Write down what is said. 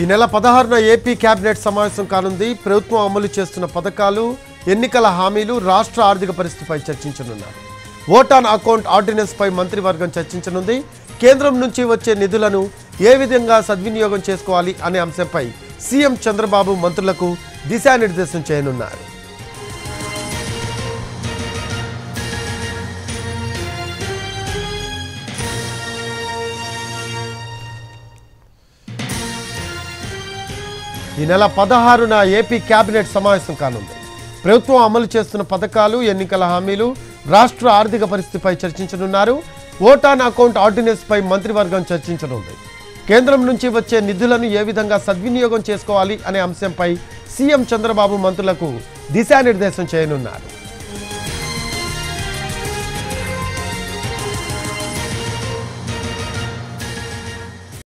ఈ నెల 16న AP cabinet సమావేశం కానుంది. ప్రభుత్వం అమలు చేస్తున్న పథకాలు, ఎన్నికల హామీలు, రాష్ట్ర ఆర్థిక పరిస్థితిపై చర్చించనున్నారు. ఓట్ ఆన్ అకౌంట్ ఆర్డినెన్స్ పై మంత్రివర్గం చర్చించనుంది. కేంద్రం నుంచి వచ్చే నిధులను ఏ విధంగా సద్వినియోగం చేసుకోవాలి అనే అంశంపై సీఎం చంద్రబాబు మంత్రులకు దిశానిర్దేశం చేయనున్నారు. ఈ నెల 16న ఏపీ కేబినెట్ సమావేశం కానుంది. ప్రభుత్వం అమలు చేస్తున్న పథకాలు, ఎన్నికల హామీలు, రాష్ట్ర ఆర్థిక పరిస్థితిపై చర్చించనున్నారు. ఓట్ ఆన్ అకౌంట్ ఆర్డినెన్స్ పై మంత్రివర్గం చర్చించనుంది. కేంద్రం నుంచి వచ్చే నిధులను ఏ విధంగా సద్వినియోగం చేసుకోవాలి అనే అంశంపై సీఎం చంద్రబాబు మంత్రులకు దిశానిర్దేశం చేయనున్నారు.